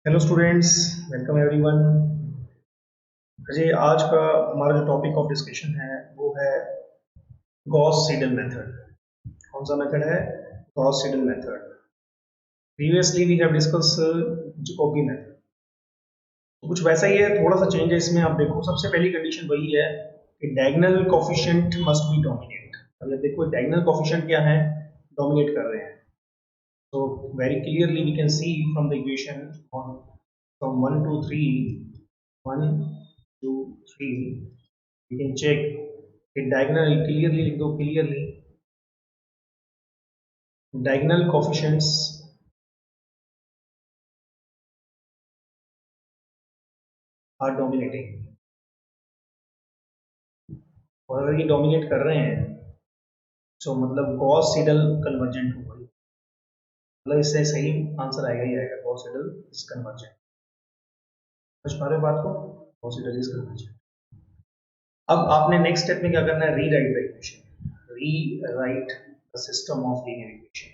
Hello students, welcome everyone. जी, आज का हमारा जो टॉपिक ऑफ डिस्कशन है वो है गॉस सीडल मेथड। कौन सा मेथड है? Gauss Seidel method. Previously we have discuss Jacobi method. कुछ वैसा ही है, थोड़ा सा चेंज है इसमें। आप देखो, सबसे पहली कंडीशन वही है कि diagonal coefficient must be dominate. अब देखो डायगोनल कोफिशिएंट क्या है, डोमिनेट कर रहे हैं। So very clearly we can see from the equation on from 1 to 3, 1 2 3, we can check it diagonal clearly, लिख दो clearly diagonal coefficients are dominating। और अगर ये डोमिनेट कर रहे हैं तो मतलब गॉस सीडल कन्वर्जेंट होगा। मतलब इससे सही आंसर आएगा, ही आएगा गॉस सीडल इज कन्वर्जेंट। समझ पा रहे हो बात को? Gauss Seidel is convergent. अब आपने नेक्स्ट स्टेप में क्या करना है, rewrite the equation, rewrite the system of linear equation.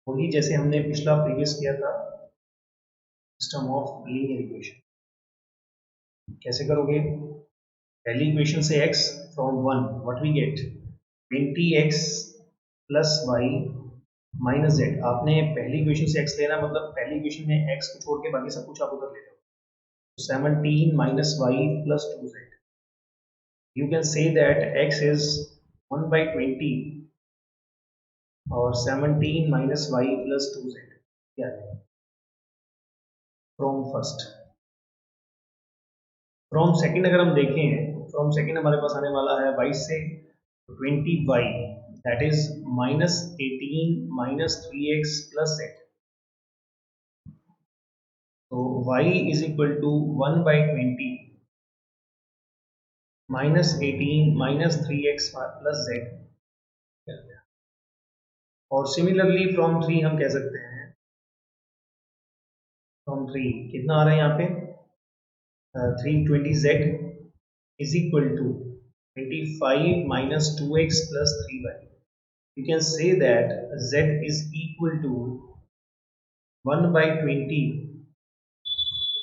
वही जैसे हमने पिछला प्रीवियस किया था, सिस्टम ऑफ लीनियर इक्वेशन। कैसे करोगे? पहली इक्वेशन से x from 1 what we get 20x plus y minus z। आपने पहली इक्वेशन से x लेना, मतलब पहली इक्वेशन में x को छोड़ के बाकी सब कुछ आप उधर ले लो। 17 minus y plus 2z। You can say that x is 1 by 20 और 17 minus y plus 2z क्या है? From first. फ्रॉम सेकंड अगर हम देखें, फ्रॉम सेकंड हमारे पास आने वाला है y से 20y, that is minus 18 minus 3x plus z। तो y is equal to 1 by 20 minus 18 minus 3x plus z। और सिमिलरली फ्रॉम 3 हम कह सकते हैं, फ्रॉम 3 कितना आ रहा है यहाँ पे 320z is equal to 25 minus 2x plus 3y. You can say that z is equal to 1 by 20,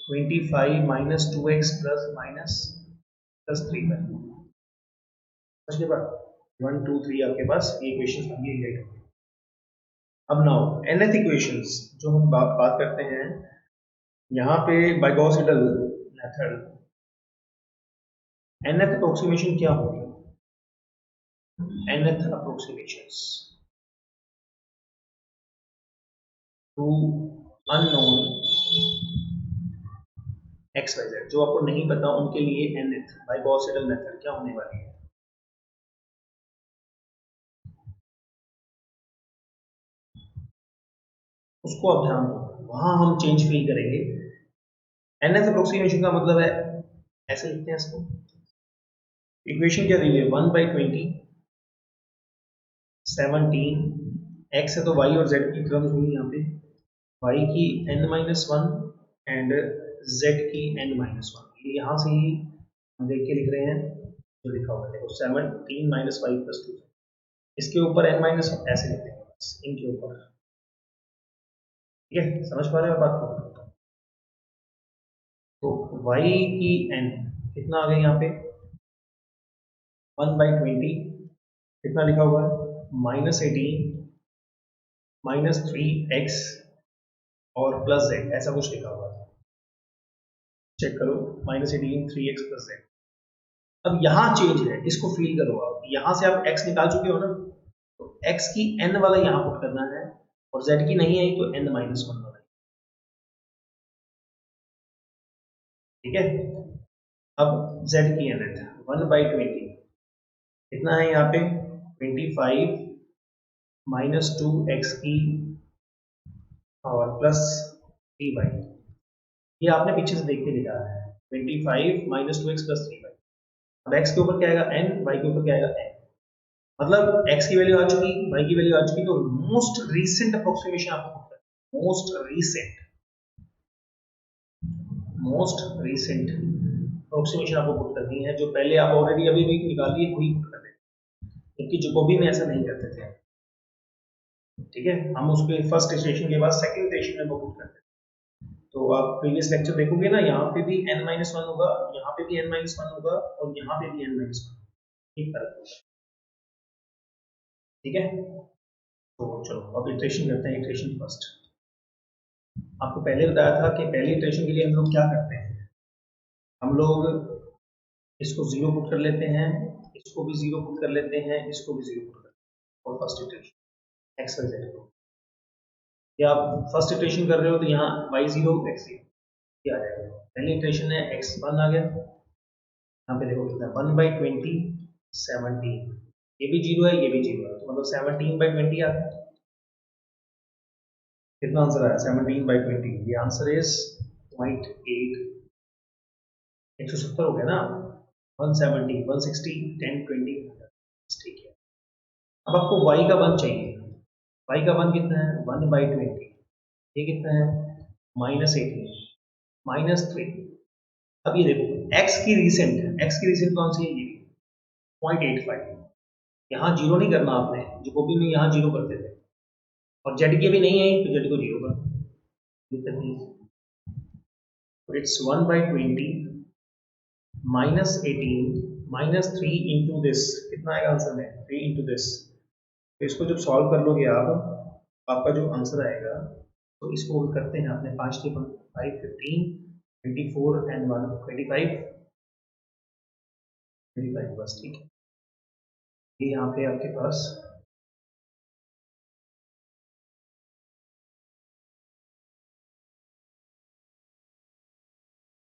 25 minus 2x plus minus plus 3y। उसके बाद 1 2 3 आपके पास ये इक्वेशंस बन गई राइट। अब नाउ nth इक्वेशंस जो हम बात करते हैं यहाँ पे by Gauss Seidel method, nth approximation क्या होगी? nth approximations to unknown x y z, जो आपको नहीं पता उनके लिए nth by Gauss Seidel method क्या होने वाली है? उसको आप ध्यान दो, वहां हम चेंज फील करेंगे। nth अप्रोक्सीमेशन का मतलब है, ऐसे लिखते हैं इसको। इक्वेशन क्या दी है? 1 by 20, 17 x है तो y और z की टर्म्स हुई यहाँ पे, y की n-1 एंड z की n-1। ये यहाँ से ही हम देख के लिख रहे हैं जो लिखा हुआ है, देखो 17 माइनस वाई प्लस 2। इसके ऊपर n-1 ऐसे लिखते हैं बस, इनके ऊपर। ठीक है, समझ पा रहे हो बात को? तो y की n कितना आ गया यहाँ पे 1 by 20, कितना लिखा हुआ है -18 माइनस 3x और प्लस z, ऐसा कुछ लिखा हुआ है। चेक करो, -18 3x प्लस z। अब यहाँ चेंज है, इसको फील करो। आप यहाँ से आप x निकाल चुके हो ना, तो x की n वाला यहाँ पुट करना है और z की नहीं आई तो n-1 वाला। ठीक है, अब z की n 1 by 20 कितना है यहाँ पे 25 माइनस 2x की और प्लस 3y। ये आपने पीछे से देख के लिखा है 25 माइनस 2x प्लस 3y। अब x के ऊपर क्या आएगा n, y के ऊपर क्या आएगा n। मतलब x की वैल्यू आ चुकी, y की वैल्यू आ चुकी, तो मोस्ट रीसेंट अप्रोक्सीमेशन आपको पुट करना है। मोस्ट रीसेंट अप्रोक्सीमेशन आपको पुट करनी है, जो पहले आप ऑलरेडी अभी भी निकाल लिए वही पुट कर दें, क्योंकि जैकोबी में ऐसा नहीं करते थे। ठीक है, हम उसके फर्स्ट स्टेशन के बाद सेकंड स्टेशन में वो पुट करते हैं। तो आप प्रीवियस लेक्चर देखोगे ना, यहाँ पे भी n-1 होगा, यहाँ पे भी n-1 होगा और यहाँ पे भी n-1 एक फर्क होगा। ठीक है, तो चलो अब इटरेशन करते हैं। इटरेशन फर्स्ट, आपको पहले बताया था कि पहले इटरेशन के लिए हम लोग क्या करते हैं, हम लोग इसको 0 पुट कर लेते हैं, इसको भी 0 पुट कर लेते हैं, इसको भी 0 पुट कर लेते हैं और first iteration X Y Z को। या आप फर्स्ट इटरेशन कर रहे हो तो यहाँ y0 x0 आ जाएगा। पहली इटरेशन है x1 आ गया, यहाँ पे देखो कितना 1/20 17, ये भी 0 है, ये भी 0 है, तो मतलब 17/20 आ गया। कितना आंसर आया 17/20? ये आंसर इज 0.8, 170 हो गया ना, 170 160 10 20। ठीक है, अब आपको y का वन चाहिए। y का वन कितना है 1/20, ये कितना है -18 -3। अब ये देखो x की रीसेंट कौन सी है, ये 0.85। यहाँ जीरो नहीं करना आपने, जो कॉपी में यहाँ जीरो करते थे, और जेड की भी नहीं है तो जेड को जीरो कर, दिक्कत नहीं। तो इट्स 1/20 -18 -3 इंटू दिस, कितना आएगा आंसर में 3 इंटू दिस। तो इसको जब सॉल्व कर लोगे आप, आपका जो आंसर आएगा, तो इसको करते हैं अपने 5 के 5 15 24 एंड 1 25 25 बस। ठीक है, ये यहाँ पे आपके पास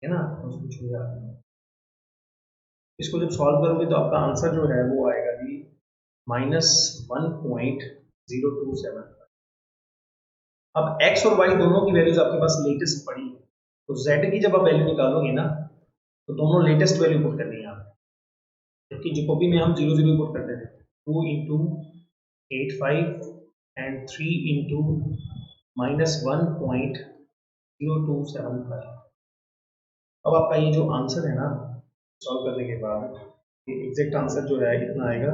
है ना, उसको छूया। इसको जब सॉल्व करोगे तो आपका आंसर जो है वो आएगा जी -1.027। अब x और y दोनों की वैल्यूज आपके पास लेटेस्ट पड़ी है, तो z की जब आप वैल्यू निकालोगे ना, तो दोनों लेटेस्ट वैल्यू पुट करनी है आपको, जबकि जकोबी में हम 0 0 पुट करते थे। 2 इंटू 85 एंड 3 इंटू -1.0275। अब आपका ये जो आंसर है ना, सॉल्व करने के बाद ये एग्जैक्ट आंसर जो है कितना आएगा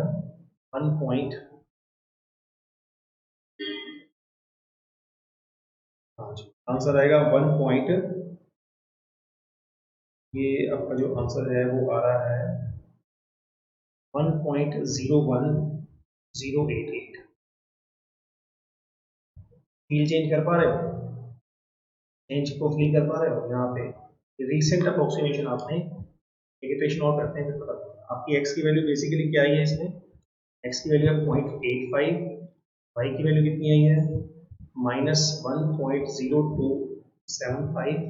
1. हाँ जी, आंसर आएगा 1. ये आपका जो आंसर है वो आ रहा है 1.01088। फील चेंज कर पा रहे हो, चेंज को फील कर पा रहे हो यहाँ पे। रिसेंट अप्रोक्सीमेशन आपने एक इटरेशन और करते हैं फिर पता लगेगा। आपकी x की वैल्यू बेसिकली क्या आई है इसमें, x की वैल्यू है 0.85, y की वैल्यू कितनी आई है -1.0275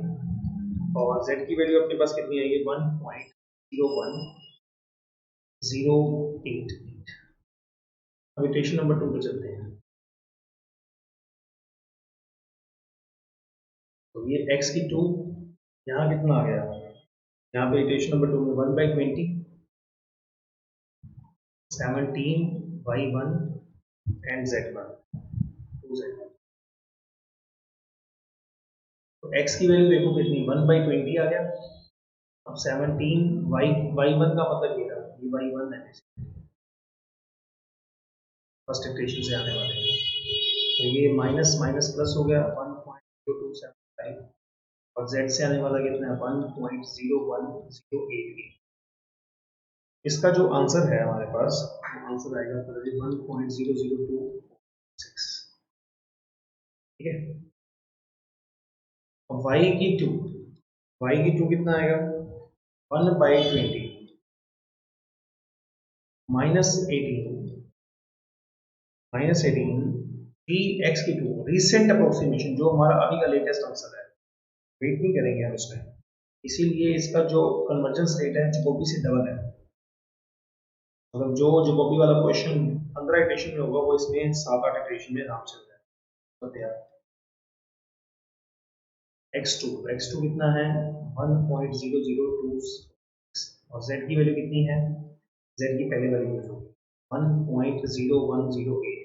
और z की वैल्यू अपने पास कितनी आई है 1.01088। अब इक्वेशन नंबर 2 पे चलते हैं। तो ये x की 2 यहाँ कितना आ गया, यहाँ पे इक्वेशन नंबर 2 में 1/20 17y1 एंड z1 2z1। तो x की वैल्यू देखो कितनी 1/20 आ गया। अब 17 y1 का मतलब ये रहा, ये y1 है फर्स्ट इक्वेशन से आने वाले हैं, तो ये माइनस माइनस प्लस हो गया 1.0275 और z से आने वाला कितना है 1.01088। इसका जो आंसर है हमारे पास, आंसर आएगा 1.0026। ठीक है, y की 2, कितना आएगा 1/20 -18 3x की 2। रिसेंट अप्रोक्सीमेशन जो हमारा अभी का लेटेस्ट आंसर है, वेट नहीं करेंगे हम इसमें, इसीलिए इसका जो कन्वर्जेंस रेट है जकोबी से डबल है। मतलब जो जकोबी वाला क्वेश्चन 15 इटरेशन में होगा वो इसमें 7-8 इटरेशन में आराम से हो जाएगा। तो x2 कितना है 1.0026 और z की वैल्यू कितनी है, z की पहले वाली वैल्यू 1.01088।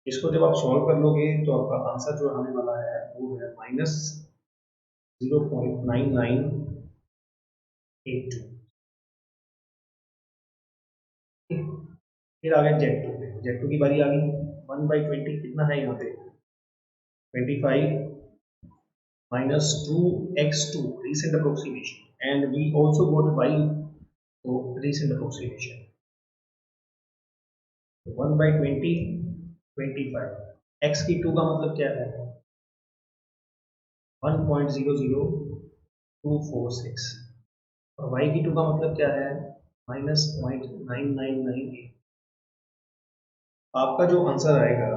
इसको जब आप सॉल्व कर लोगे तो आपका आंसर जो आने वाला है वो है -0.9982। फिर आ गया Z2 पे, Z2 की बारी आ गई। 1/20 कितना है यहाँ पे 25 minus 2x2 recent approximation, and we also got y, so recent approximation 1 by 20 25, x की 2 का मतलब क्या है 1.00246 और y की 2 का मतलब क्या है माइनस 0.9998। आपका जो आंसर आएगा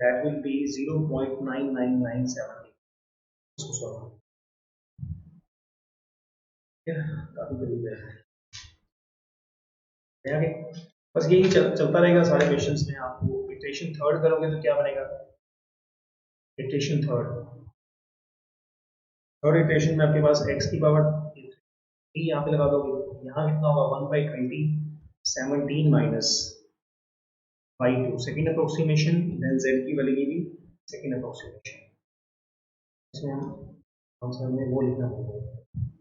दैट विल बी 0.99978। इसको सॉल्व काफी करीब है आगे। बस यही चलता रहेगा सारे क्वेश्चंस में। आपको इटरेशन थर्ड करोगे तो क्या बनेगा इटरेशन थर्ड इटरेशन में आपके पास x की पावर 3 यहाँ पे लगा दोगे, यहाँ कितना होगा 1/20 17 minus by 2 second approximation, then z की वैल्यू की भी सेकेंड अप्रोक्सीमेशन। इसमें हम आंसर में वो लिखना होगा।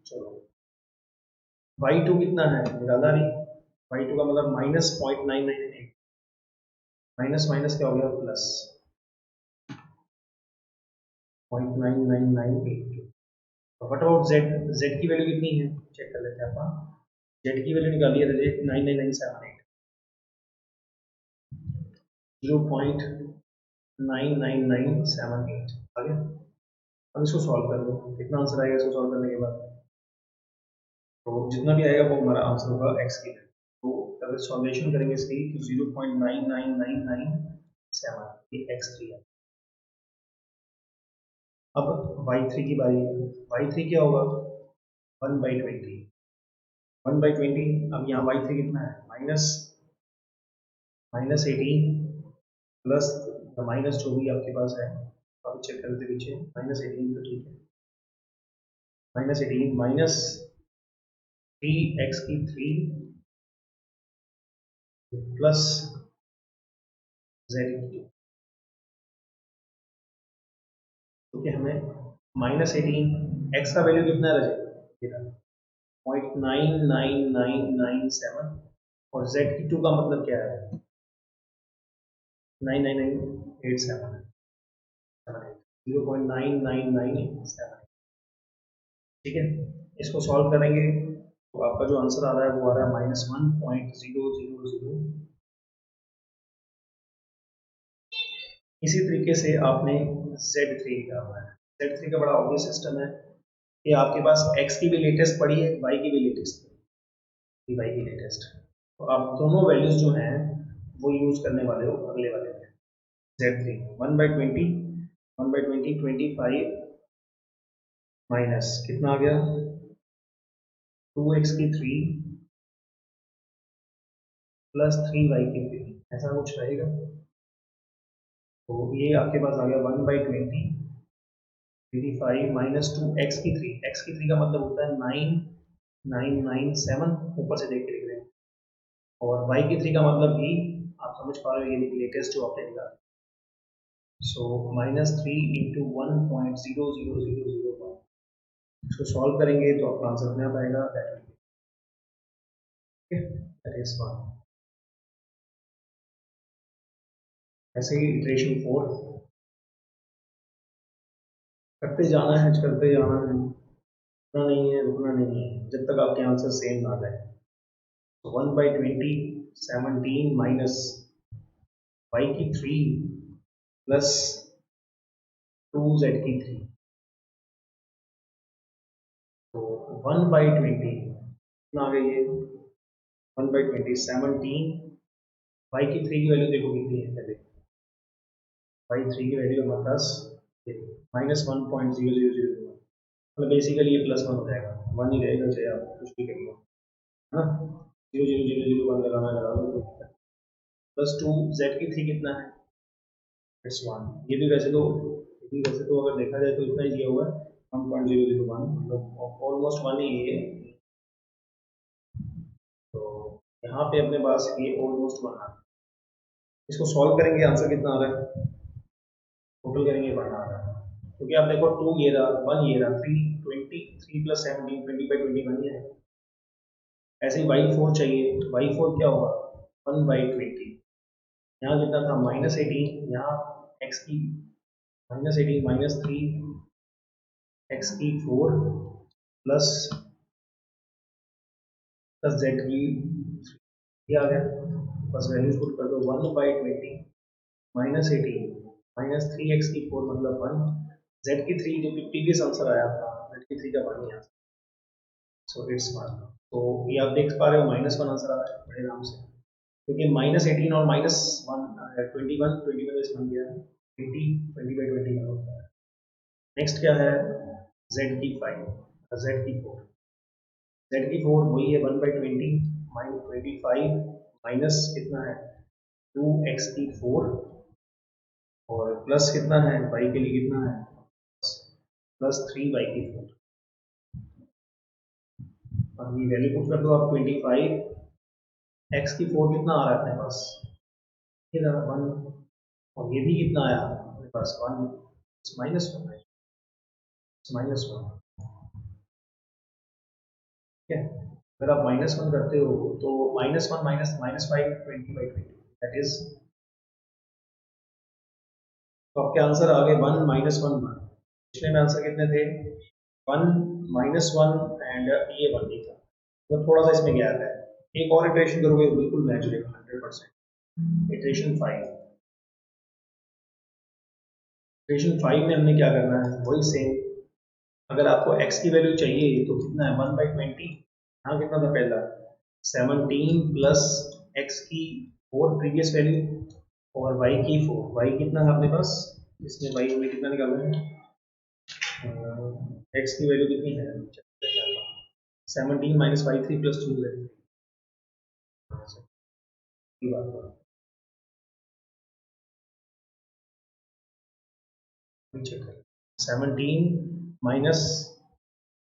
चलो y2 कितना है निकाला नहीं, y2 का मतलब माइनस 0.998, माइनस माइनस क्या हो गया plus 0.99982। What about z, z की वैल्यू कितनी है चेक कर लेते हैं अपन। z की वैल्यू निकाली है 99978, 0.99978 आ गया। अब इसको सॉल्व कर लो, कितना आंसर आएगा इसको सॉल्व करने के बाद। तो जितना भी आएगा वो हमारा आंसर होगा x की। तो अगर सॉल्वेशन करेंगे इसकी तो 0.99997 ये x3 है। अब y3 की बारी है। y3 क्या होगा 1/20, 1/20। अब यहाँ y3 कितना है माइनस 18 प्लस माइनस जो भी आपके पास है आप चेक करते पीछे, माइनस 18 तो ठीक है, माइनस 18 माइनस 3x की 3 प्लस z की 2, क्योंकि हमें माइनस 18 x का वैल्यू कितना रहेगा 0.99997 और z की 2 का मतलब क्या है 99987 0.99987। ठीक है, इसको सॉल्व करेंगे तो आपका जो आंसर आ रहा है वो आ रहा है -1.000। इसी तरीके से आपने Z3 निकालना है। Z3 का बड़ा ऑब्वियस सिस्टम है कि आपके पास x की भी लेटेस्ट पड़ी है, y की भी लेटेस्ट पड़ी है, y की लेटेस्ट, तो आप दोनों वैल्यूज जो हैं वो यूज करने वाले हो अगले वाले में। Z3 1/20 1/20 25 माइनस कितना आ गया 2x की 3 प्लस 3y की 3, ऐसा कुछ रहेगा। तो ये आपके पास आ गया 1/20 85 माइनस 2x की 3, x की 3 का मतलब होता है 9997, ऊपर से देख के लिख रहे हैं, और y की 3 का मतलब भी आप समझ पा रहे हो, ये लेटेस्ट जो आपने निकाला। सो -3 इंटू 1.00001, इसको सॉल्व करेंगे तो आपका आंसर अपने आप आएगा, दैट इज 1। ऐसे ही इटरेशन 4 करते जाना है, करते जाना है, रुकना नहीं है, रुकना नहीं है जब तक आपके आंसर सेम ना जाए। 1/20 17 माइनस y की 3 प्लस 2z की 3, तो 1/20 कितना आ गई है 1/20 17, y की 3 की वैल्यू देखो कितनी है पहले, y3 की वैल्यू हमारे पास -1.0001, मतलब बेसिकली ये +1 हो जाएगा, 1 ही रहेगा चाहे आप कुछ भी करिए, है ना। 0.0001 लगाना लगा लो, प्लस 2 z की 3 कितना है इट्स 1। ये भी वैसे तो अगर देखा जाए तो इतना ही दिया हुआ है 1.001, मतलब ऑलमोस्ट 1 ही है। तो यहाँ पे अपने पास ये ऑलमोस्ट 1 आ रहा है। इसको सॉल्व करेंगे आंसर कितना आ रहा है, टोटल करेंगे 1 आ रहा है, क्योंकि आप देखो 2 ये रहा 1 ये रहा 3 20 3 प्लस 17 20/21 ही है। ऐसे ही y4 चाहिए, तो y4 क्या होगा 1/20, यहाँ कितना था -18, यहाँ x की -18 -3 एक्स की 4 प्लस जेड की 3, ये आ गया। बस वैल्यूज पुट कर दो, 1/20 माइनस 18 माइनस 3x की 4 मतलब 1, z की 3 जो कि प्रीवियस आंसर आया था, z की 3 का 1 ही आंसर, सो इट्स 1। तो ये आप देख पा रहे हो -1 आंसर आ रहा है बड़े आराम से, क्योंकि -18 और -1 21 इस बन गया 80, 20/20 का होता है। नेक्स्ट क्या है, z की 5, z की 4, z की 4 वही है 1/20 माइनस 25 माइनस कितना है 2x की 4 और प्लस कितना है y के लिए कितना है प्लस 3y की 4। अब ये वैल्यू पुट कर दो आप 25, x की 4 कितना आ रहा है अपने पास, ये रहा 1, और ये भी कितना आया अपने पास 1, -1 है, -1, ठीक है। अगर आप -1 करते हो तो -1 माइनस -5 20/20 दैट इज, तो आपके आंसर आ गए 1 -1 1। पिछले में आंसर कितने थे 1 -1 एंड ये 1 नहीं था, तो थोड़ा सा इसमें गैप है। एक और इटरेशन करोगे तो बिल्कुल मैच हो जाएगा 100%। इटरेशन 5, इक्वेशन 5 में हमने क्या करना है वही सेम, अगर आपको x की वैल्यू चाहिए तो कितना है 1/20, यहाँ कितना था पहला 17 प्लस x की 4 प्रीवियस वैल्यू और y की 4, y कितना है अपने पास, इसमें y में कितना निकालना है, x की वैल्यू कितनी है 17 माइनस 5 3 प्लस 2 है, ये बात है। चेक करें 17 minus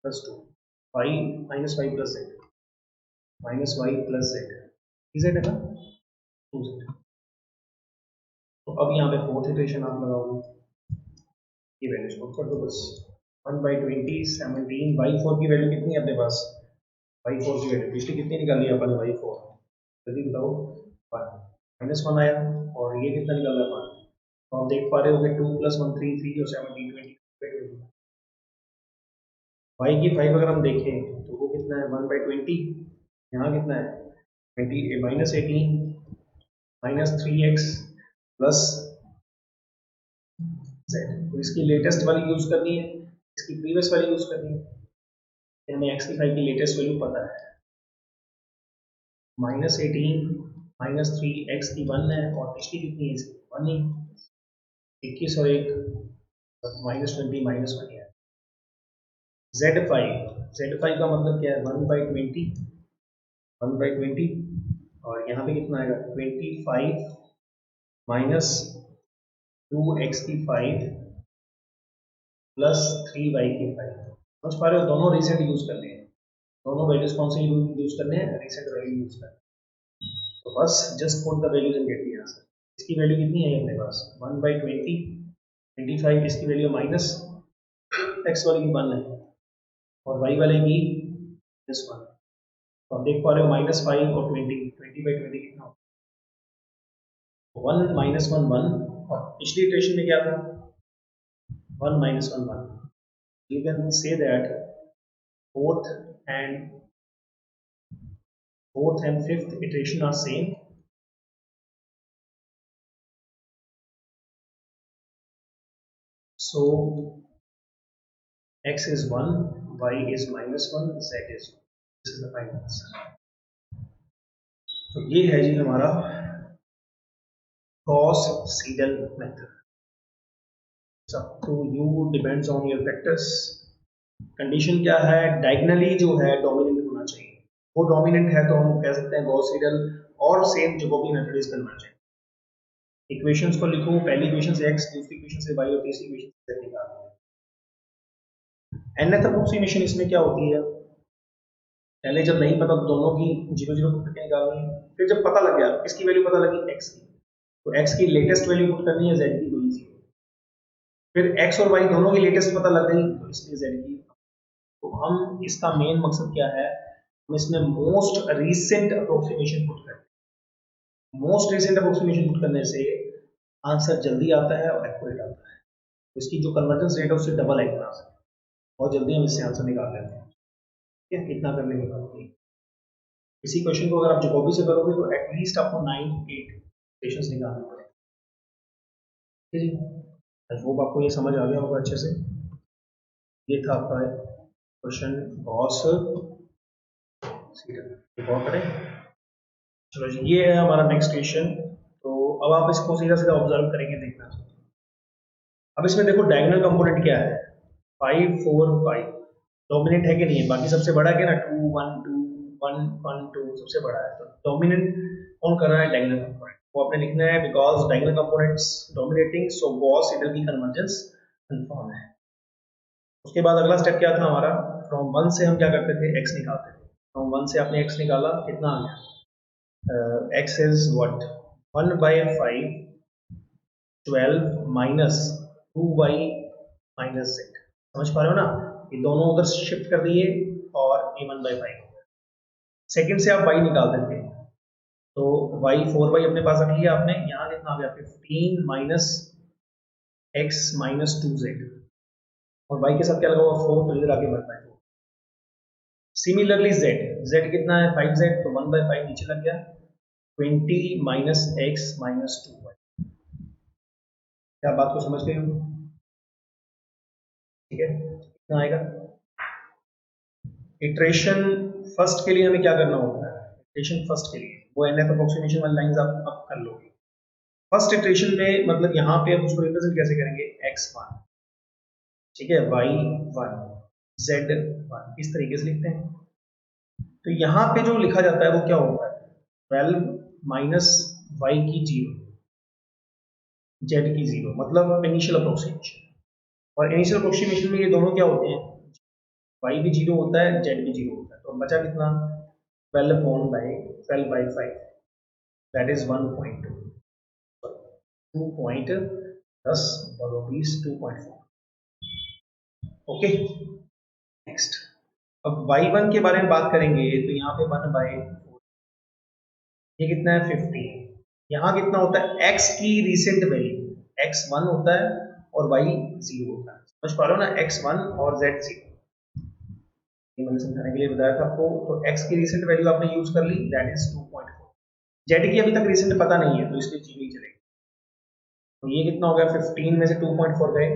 plus 2 5 -5 plus z -y plus z, z है ना 2z। तो अब यहाँ पे फोर्थ इटरेशन आप लगाओगे, ये वैल्यू पुट कर दो बस 1/20 17/4 की वैल्यू कितनी है अपने पास, y4 की वैल्यू पिछली कितनी निकाली अपन y4, जल्दी बताओ 1 -1 आया, और ये कितना निकाला 1, तो आप देख पा रहे हो कि 2 + 1 3 3 और 17 20 y की 5 अगर हम देखें तो वो कितना है 1/20, यहाँ कितना है 20 -18 -3x प्लस z, तो इसकी लेटेस्ट वाली यूज करनी है, इसकी प्रीवियस वाली यूज करनी है, हमें x की 5 की लेटेस्ट वैल्यू पता है -18 -3x की 1 है और पिछली कितनी है इसकी 1 ही, 21 और 1 -20 -1 है। z5 का मतलब क्या है 1/20 और यहाँ पे कितना आएगा 25 माइनस 2x की 5 प्लस 3y की 5, समझ पा रहे हो, दोनों रिसेंट यूज करने हैं, दोनों वैल्यूज कौन से यूज करने हैं, रिसेंट वैल्यू यूज करने हैं। तो बस just put the values and get the answer. इसकी वैल्यू कितनी है अपने पास 1/20, 25 इसकी वैल्यू माइनस x वाले की 1 है और y वाले की -1, तो आप देख पा रहे हो -5 और 20/20 कितना होगा 1 -1 1, और पिछली इटरेशन में क्या था 1 -1 1, you can say that fourth and fifth iteration are same, so x is 1, y is -1, z is 1, this is the final answer। तो ये है जी हमारा Gauss Seidel method, it's up to you, depends on your factors। Condition क्या है, diagonally जो है dominant होना चाहिए, वो डोमिनेंट है तो हम कह सकते हैं गॉस सीडल, और same Jacobi method is convergent. Equations को लिखो, पहली इक्वेशन से x, दूसरी इक्वेशन से y और तीसरी इक्वेशन से z निकालना है। nth अप्रोक्सीमेशन इसमें क्या होती है, पहले जब नहीं पता तो दोनों की 0 0 पुट करके निकालनी है, फिर जब पता लग गया किसकी वैल्यू पता लगी x की, तो x की लेटेस्ट वैल्यू पुट करनी है, z की वही 0, फिर x और y दोनों की लेटेस्ट पता लग गई तो इसलिए z की। तो हम इसका मेन मकसद क्या है, हम इसमें मोस्ट रीसेंट अप्रोक्सीमेशन पुट करते हैं, मोस्ट रीसेंट अप्रोक्सीमेशन पुट करने से आंसर जल्दी आता है और एक्यूरेट आता है, तो इसकी जो कन्वर्जेंस रेट है उससे डबल एक्यूरेट आता है। बहुत जल्दी हम इससे आंसर निकाल लेते हैं। ठीक है, इतना करने के बाद इसी क्वेश्चन को अगर आप जैकोबी से करोगे तो एटलीस्ट आपको 9-8 इक्वेशंस निकालने पड़ेंगे। ठीक है जी, आई होप आपको ये समझ आ गया होगा अच्छे से। ये था आपका क्वेश्चन गॉस सीडल। एक और करें, चलो जी, ये है हमारा नेक्स्ट क्वेश्चन। तो अब आप इसको सीधा सीधा ऑब्जर्व करेंगे, देखना। अब इसमें देखो डायगोनल कंपोनेंट क्या है, 5 4 5 डोमिनेंट है कि नहीं है, बाकी सबसे बड़ा क्या ना 2 1 2 1 1 2 सबसे बड़ा है। तो डोमिनेंट कौन कर रहा है, डायगोनल कंपोनेंट। वो आपने लिखना है because diagonal components dominating, so Gauss Seidel की कन्वर्जेंस कंफर्म है। उसके बाद अगला स्टेप क्या था हमारा, फ्रॉम 1 से हम क्या करते थे, x निकालते थे। फ्रॉम 1 से आपने x निकाला, कितना आ गया, x is what 1/5 12 minus 2y minus z। समझ पा रहे हो ना, ये दोनों उधर शिफ्ट कर दिए और ये 1/5। सेकंड से आप y निकालते थे, तो y 4y अपने पास रख लिया आपने। यहाँ कितना आ गया 15 माइनस x माइनस 2z, और y के साथ क्या लगा हुआ 4, तो इधर आके 1/4। सिमिलरली z कितना है 5z, तो 1/5 नीचे लग गया। 20 माइनस x माइनस 2y। क्या बात को समझ गए हो? ठीक है, कितना आएगा। इटरेशन फर्स्ट के लिए हमें क्या करना होता है, इटरेशन फर्स्ट के लिए वो nf अप्रोक्सीमेशन वाली लाइंस आप अब कर लोगे। फर्स्ट इटरेशन में मतलब यहाँ पे अब उसको रिप्रेजेंट कैसे करेंगे, x1, ठीक है, y1 z1, इस तरीके से लिखते हैं। तो यहाँ पे जो लिखा जाता है वो क्या होता है, 12 माइनस वाई की 0 z की 0, मतलब इनिशियल अप्रोक्सीमेशन। और इनिशियल अप्रोक्सीमेशन में ये दोनों क्या होते हैं, y भी 0 होता है, z भी 0 होता है। तो बचा कितना 12/5, दैट इज 1.2, 2.10 और 2.4। Okay, next. अब y1 के बारे में बात करेंगे, तो यहाँ पे 1/4, ये कितना है 15। यहाँ कितना होता है, x की रिसेंट वैल्यू, x1 होता है और y 0 होता है। समझ पा रहे हो ना, x1 और z 0, ये मैंने समझाने के लिए बताया था आपको। तो x की रिसेंट वैल्यू आपने यूज कर ली, दैट इज 2.4। z की अभी तक रिसेंट पता नहीं है, तो इसलिए जी नहीं चलेगी। तो ये कितना हो गया, 15 में से 2.4 गए,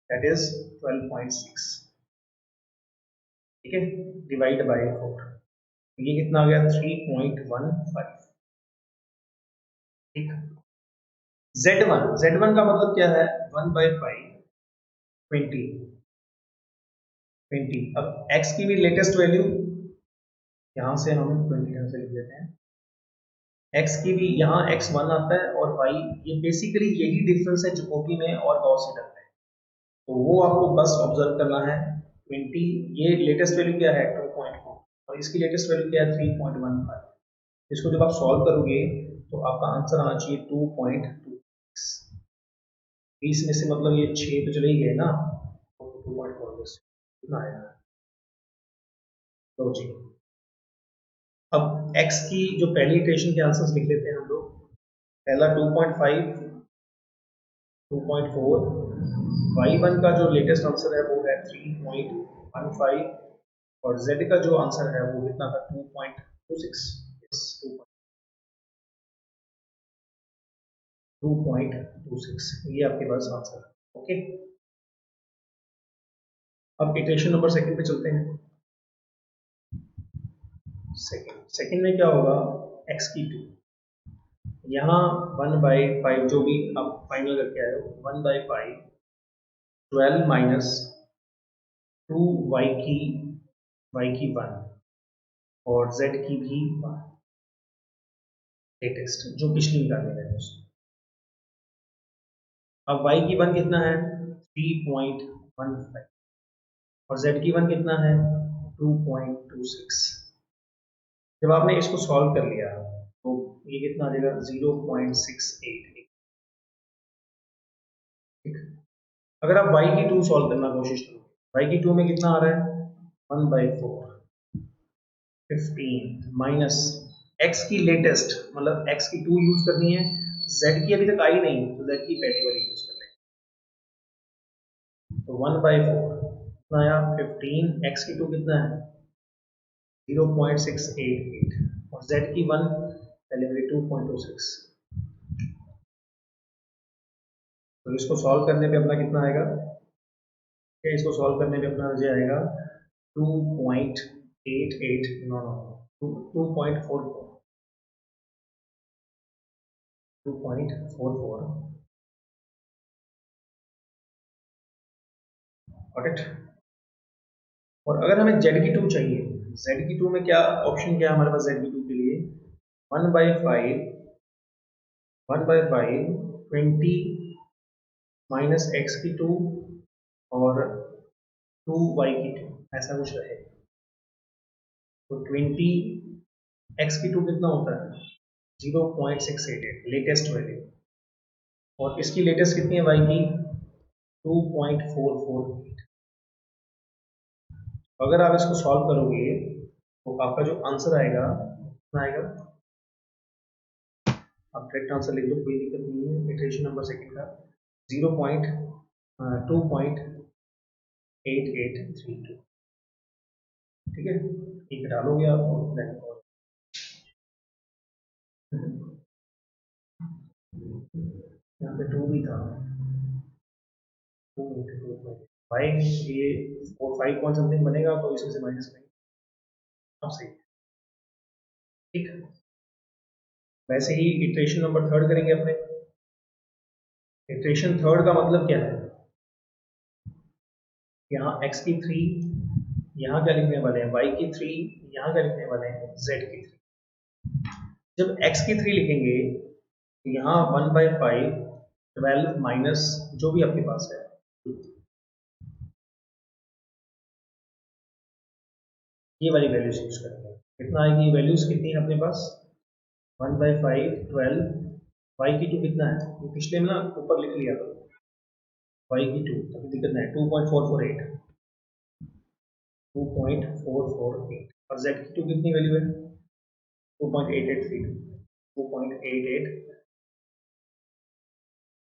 दैट इज 12.6। ठीक है, डिवाइड बाय 4, ये कितना आ गया 3.15। ठीक, Z1 का मतलब क्या है, 1/5 20। अब x की भी लेटेस्ट वैल्यू, यहां से हम 20 यहाँ से लिख देते हैं। x की भी यहाँ x1 आता है और y, ये बेसिकली यही डिफरेंस है जैकोबी में और गॉस सीडल में। तो वो आपको बस ऑब्जर्व करना है। 20, ये लेटेस्ट वैल्यू क्या है 2.4, और इसकी लेटेस्ट वैल्यू क्या है 3.15। इसको जब आप सॉल्व करोगे तो आपका आंसर आना चाहिए 2.26। 20 में से मतलब ये 6 तो चले ही गए ना, 2.4 कितना आएगा, तो जी। अब x की जो पहली इक्वेशन के आंसर्स लिख लेते हैं हम लोग। पहला 2.5, 2.4, y1 का जो लेटेस्ट आंसर है वो है 3.15, और z का जो आंसर है वो कितना था 2.26। 2.26, ये आपके पास आंसर है। ओके, अब इटरेशन नंबर सेकंड पे चलते हैं। सेकंड में क्या होगा, x की 2, यहाँ 1/5 जो भी आप फाइनल करके आए हो, 1/5 12 माइनस 2 y की 1 और z की भी 1, लेटेस्ट जो पिछली निकालने गए उससे। अब y की 1 कितना है 3.15 और z की 1 कितना है 2.26। जब आपने इसको सॉल्व कर लिया तो ये कितना आ जाएगा 0.688। ठीक, अगर आप y की 2 सॉल्व करना कोशिश करो, y की 2 में कितना आ रहा है 1/4, 15 माइनस x की लेटेस्ट, मतलब x की 2 यूज करनी है, z की अभी तक आई नहीं, तो z की पहली वाली यूज कर लेंगे। तो 1/4 कितना आया 15, एक्स की 2 कितना है 0.688 और z की 1 पहले मेरी 2.26। तो इसको सॉल्व करने पे अपना कितना आएगा, इसको सॉल्व करने पे अपना मुझे आएगा 2.88 नो नो 2.44 2.44 गॉट इट। और अगर हमें z की 2 चाहिए, z की 2 में क्या ऑप्शन क्या है हमारे पास, z की 2 के लिए 1/5 20 माइनस x की 2 और 2y की 2 ऐसा कुछ रहेगा। तो 20 x की 2 कितना होता है 0.688 लेटेस्ट वैल्यू, और इसकी लेटेस्ट कितनी है y की 2.448। अगर आप इसको सॉल्व करोगे तो आपका जो आंसर आएगा कितना आएगा, आप डायरेक्ट आंसर लिख दो, कोई दिक्कत नहीं है। इटरेशन नंबर सेकंड का 2.8832, ठीक है, एक डालोगे आप और यहाँ पे 2 भी था, 2 भाई ये 5 पॉइंट समथिंग बनेगा तो इसमें से माइनस करेंगे, अब सही, ठीक। वैसे ही इटरेशन नंबर थर्ड करेंगे अपने। इटरेशन थर्ड का मतलब क्या है, यहाँ x की 3, यहाँ क्या लिखने वाले हैं y की 3, यहाँ क्या लिखने वाले हैं z की 3। जब x की 3 लिखेंगे तो यहाँ 1/5 12 माइनस जो भी आपके पास है, ये वाली वैल्यूज यूज करेंगे। कितना आएगी वैल्यूज, कितनी है अपने पास 1/5 12, y की 2 कितना है, ये पिछले में ना ऊपर लिख लिया, y की 2 तो दिक्कत नहीं है 2.448 और z की 2 कितनी वैल्यू है 2.8832 2.88।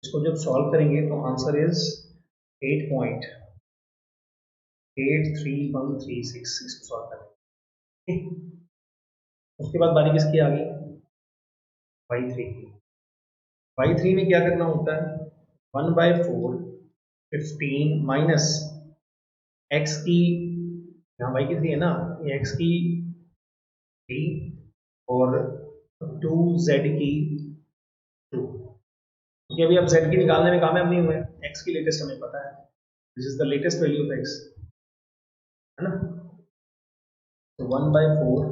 इसको जब सॉल्व करेंगे तो आंसर इज 8.83136, इसको सॉल्व करेंगे। उसके बाद बारी किसकी आ गई y3 की। y3 में क्या करना होता है 1/4 15 माइनस x की, यहाँ y की 3 है ना, ये x की 3 और 2z की 2, क्योंकि अभी आप z की निकालने में कामयाब नहीं हुए, x की लेटेस्ट हमें पता है, this is the latest value of x, है ना। तो 1/4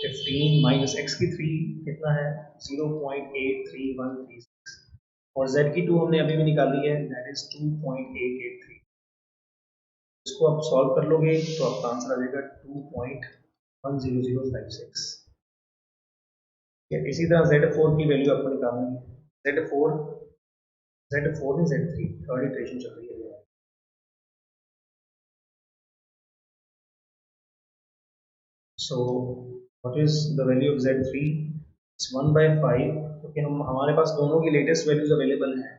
15 माइनस x की 3 कितना है 0.83136 और z की 2 हमने अभी भी निकाली है, दैट इज 2.883। इसको आप सॉल्व कर लोगे तो आपका आंसर आ जाएगा 2.10056। इसी तरह Z4 की वैल्यू आपको निकालनी है, Z4 नहीं Z3, थर्ड इटरेशन चल रही है। So what is the value of Z3, it's 1/5, क्योंकि हम हमारे पास दोनों की लेटेस्ट वैल्यूज अवेलेबल हैं,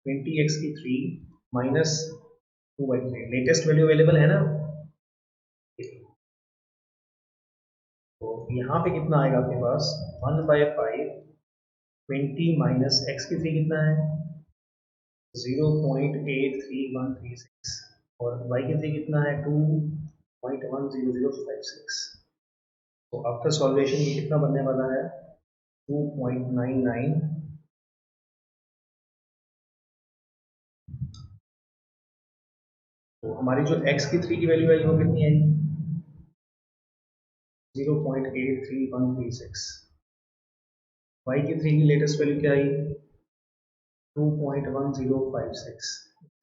20x की 3 माइनस 2/3 लेटेस्ट वैल्यू अवेलेबल है ना। तो यहाँ पे कितना आएगा आपके पास 1/5 20 माइनस x की 3 कितना है 0.83136 और y की 3 कितना है 2.10056। तो आफ्टर सॉल्वेशन ये कितना बनने वाला है 2.99। तो हमारी जो x की 3 की वैल्यू आई वो कितनी आई 0.83136, y की 3 की लेटेस्ट वैल्यू क्या आई 2.1056,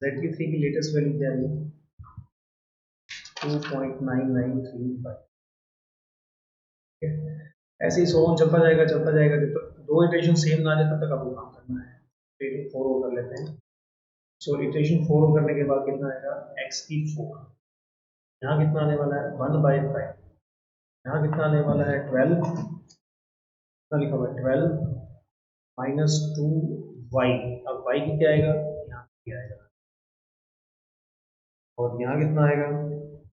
z की 3 की लेटेस्ट वैल्यू क्या आई 2.9935। ऐसे ही सो चलता जाएगा जब तक दो इटरेशन सेम ना आ जाए तब तक आपको काम करना है। इटरेशन 4 कर लेते हैं। सो इटरेशन 4 करने के बाद कितना आएगा x की 4, यहाँ कितना आने वाला है 1/5, यहाँ कितना आने वाला है 12, कितना लिखा हुआ है 12 माइनस 2y, अब y की क्या आएगा यहाँ की आएगा और यहाँ कितना आएगा,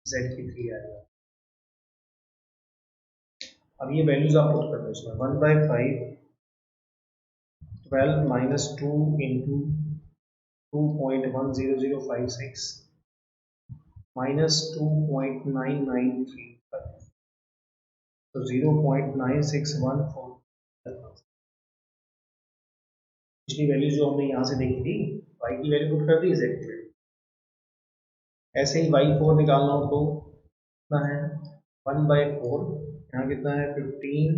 z की 3 आएगा। अब ये वैल्यूज आप पुट कर दो इसमें, 1/5 12 माइनस 2 इंटू 2.10056 माइनस 2.9935, तो 0.9614। पिछली वैल्यू जो हमने यहाँ से देखी थी, y की वैल्यू पुट कर दी, z की वैल्यू। ऐसे ही y4 निकालना हो तो कितना है, 1/4, यहाँ कितना है 15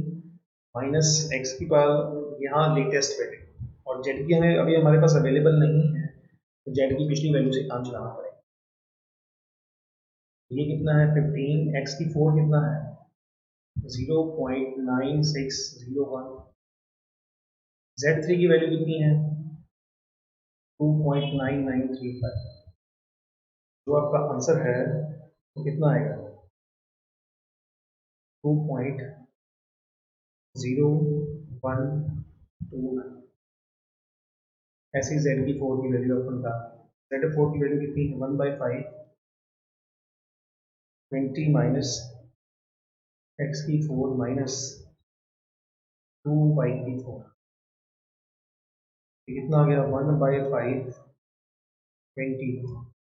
माइनस x की पावर यहाँ लेटेस्ट वैल्यू, और z की हमें अभी हमारे पास अवेलेबल नहीं है, तो z की पिछली वैल्यू से काम चलाना पड़ेगा। ये कितना है 15, x की 4 कितना है 0.9601, z3 की वैल्यू कितनी है 2.9935। जो आपका आंसर है वो कितना आएगा 2.0129। ऐसी z की 4 की वैल्यू अपन का, z4 की वैल्यू कितनी है 1/5 20 माइनस x की 4 माइनस 2y की 4, कितना आ गया 1/5 20।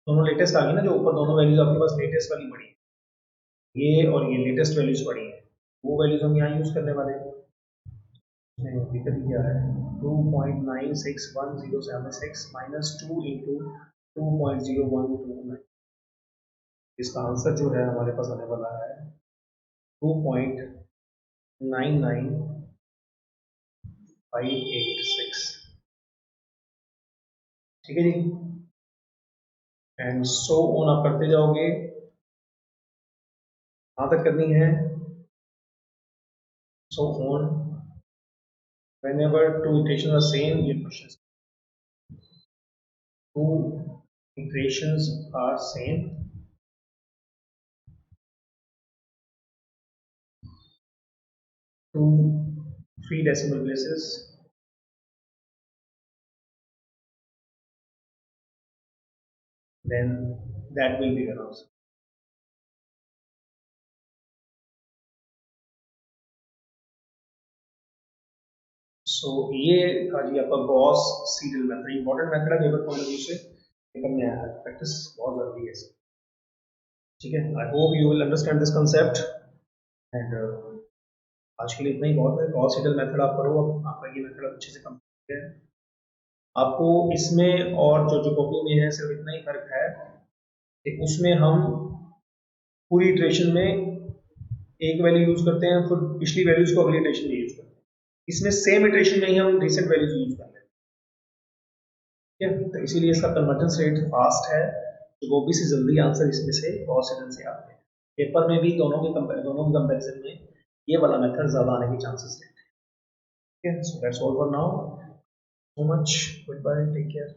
दोनों लेटेस्ट आ गई ना, जो ऊपर दोनों वैल्यूज आपके पास लेटेस्ट वाली पड़ी है, ये और ये लेटेस्ट वैल्यूज पड़ी है, वो वैल्यूज हम यहाँ यूज करने वाले हैं। दिक्कत क्या है 2.961076 माइनस 2 इंटू 2.0129, इसका आंसर जो है हमारे पास आने वाला है 2.99586। ठीक है जी, एंड सो ऑन आप करते जाओगे, कहाँ तक करनी है, so on whenever two iterations are same, your questions, two iterations are same, two 3 decimal places, then that will be your answer. सो ये था जी आपका Gauss Seidel method, important method है पेपर पॉइंट ऑफ व्यू से, paper में आया है, practice बहुत जरूरी है इसकी। ठीक है, I hope you will understand this concept, and आज के लिए इतना ही बहुत है। गॉस सीडल मेथड आप करो, अब आपका ये मेथड अच्छे से कंप्लीट है। आपको इसमें और जो कॉपी में है सिर्फ इतना ही फर्क है कि उसमें हम पूरी इटरेशन में एक वैल्यू यूज करते हैं, फिर पिछली वैल्यूज को अगली इटरेशन में यूज करते हैं। इसमें सेम इटरेशन में ही हम रिसेंट वैल्यूज यूज कर लेते हैं। ठीक है, तो इसीलिए इसका कन्वर्जेंस रेट फास्ट है, तो वो भी से जल्दी आंसर इसमें से गॉस सीडल से आते हैं। पेपर में भी दोनों के कंपैरिजन में ये वाला मेथड ज्यादा आने के चांसेस रहते हैं। ठीक है, so that's all for now, so much, goodbye, take care.